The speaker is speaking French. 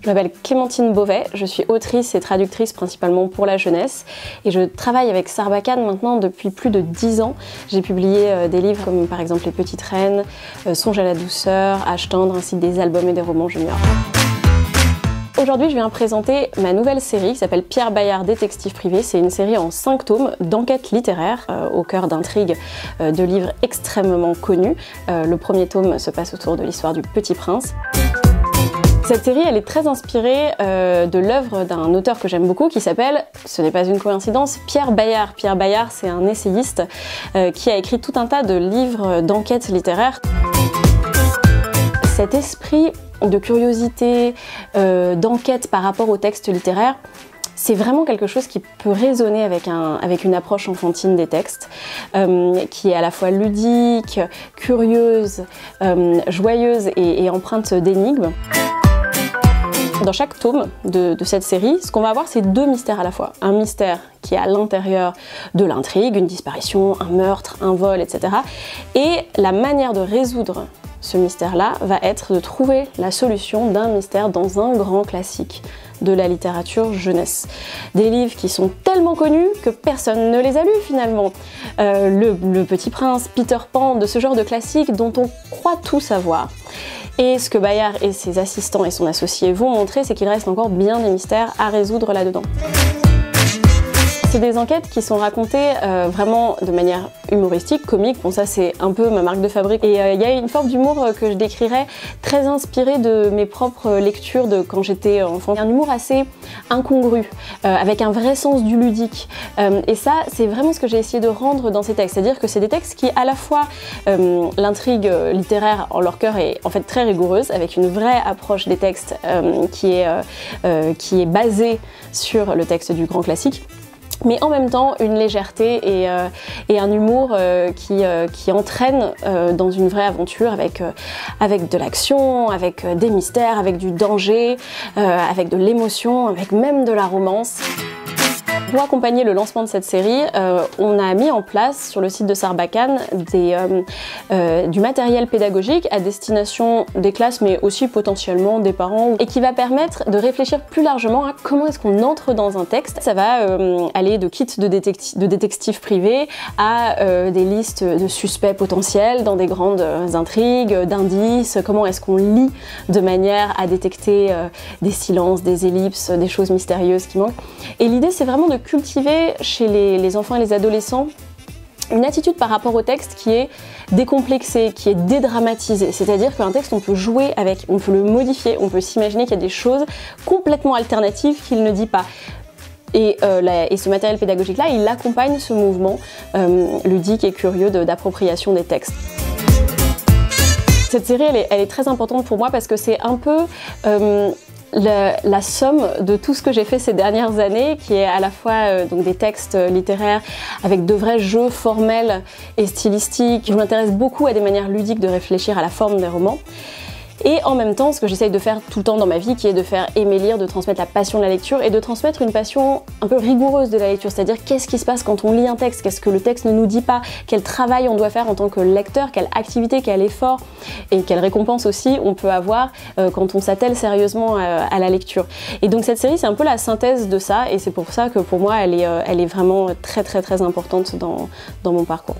Je m'appelle Clémentine Beauvais, je suis autrice et traductrice principalement pour la jeunesse et je travaille avec Sarbacane maintenant depuis plus de 10 ans. J'ai publié des livres comme par exemple Les Petites Reines, Songe à la douceur, Âge tendre ainsi que des albums et des romans juniors. Aujourd'hui, je viens présenter ma nouvelle série qui s'appelle Pierre Bayard, détective privé. C'est une série en 5 tomes d'enquête littéraire au cœur d'intrigues de livres extrêmement connus. Le premier tome se passe autour de l'histoire du Petit Prince. Cette série, elle est très inspirée de l'œuvre d'un auteur que j'aime beaucoup qui s'appelle, ce n'est pas une coïncidence, Pierre Bayard. Pierre Bayard, c'est un essayiste qui a écrit tout un tas de livres d'enquête littéraire. Cet esprit de curiosité, d'enquête par rapport au texte littéraire, c'est vraiment quelque chose qui peut résonner avec une approche enfantine des textes, qui est à la fois ludique, curieuse, joyeuse et empreinte d'énigmes. Dans chaque tome de cette série, ce qu'on va avoir, c'est 2 mystères à la fois. Un mystère qui est à l'intérieur de l'intrigue, une disparition, un meurtre, un vol, etc. Et la manière de résoudre ce mystère-là va être de trouver la solution d'un mystère dans un grand classique de la littérature jeunesse. Des livres qui sont tellement connus que personne ne les a lus finalement. Le Petit Prince, Peter Pan, de ce genre de classiques dont on croit tout savoir. Et ce que Bayard et ses assistants et son associé vont montrer, c'est qu'il reste encore bien des mystères à résoudre là-dedans. C'est des enquêtes qui sont racontées vraiment de manière humoristique, comique. Bon, ça c'est un peu ma marque de fabrique. Et il y a une forme d'humour que je décrirais très inspirée de mes propres lectures de quand j'étais enfant. Un humour assez incongru, avec un vrai sens du ludique. Et ça, c'est vraiment ce que j'ai essayé de rendre dans ces textes. C'est-à-dire que c'est des textes qui, à la fois, l'intrigue littéraire en leur cœur est en fait très rigoureuse, avec une vraie approche des textes qui est basée sur le texte du grand classique. Mais en même temps une légèreté et un humour qui entraîne dans une vraie aventure avec de l'action, avec des mystères, avec du danger, avec de l'émotion, avec même de la romance. Pour accompagner le lancement de cette série, on a mis en place sur le site de Sarbacane du matériel pédagogique à destination des classes mais aussi potentiellement des parents et qui va permettre de réfléchir plus largement à comment est-ce qu'on entre dans un texte. Ça va aller de kits de détectives privés à des listes de suspects potentiels dans des grandes intrigues, d'indices, comment est-ce qu'on lit de manière à détecter des silences, des ellipses, des choses mystérieuses qui manquent. Et l'idée c'est vraiment de cultiver chez les enfants et les adolescents une attitude par rapport au texte qui est décomplexée, qui est dédramatisée. C'est-à-dire qu'un texte, on peut jouer avec, on peut le modifier, on peut s'imaginer qu'il y a des choses complètement alternatives qu'il ne dit pas. Et ce matériel pédagogique-là, il accompagne ce mouvement ludique et curieux d'appropriation des textes. Cette série, elle est très importante pour moi parce que c'est un peu la somme de tout ce que j'ai fait ces dernières années, qui est à la fois donc des textes littéraires avec de vrais jeux formels et stylistiques. Je m'intéresse beaucoup à des manières ludiques de réfléchir à la forme des romans. Et en même temps, ce que j'essaye de faire tout le temps dans ma vie, qui est de faire aimer lire, de transmettre la passion de la lecture et de transmettre une passion un peu rigoureuse de la lecture, c'est-à-dire qu'est-ce qui se passe quand on lit un texte, qu'est-ce que le texte ne nous dit pas, quel travail on doit faire en tant que lecteur, quelle activité, quel effort et quelle récompense aussi on peut avoir quand on s'attelle sérieusement à la lecture. Et donc cette série, c'est un peu la synthèse de ça et c'est pour ça que pour moi, elle est vraiment très importante dans mon parcours.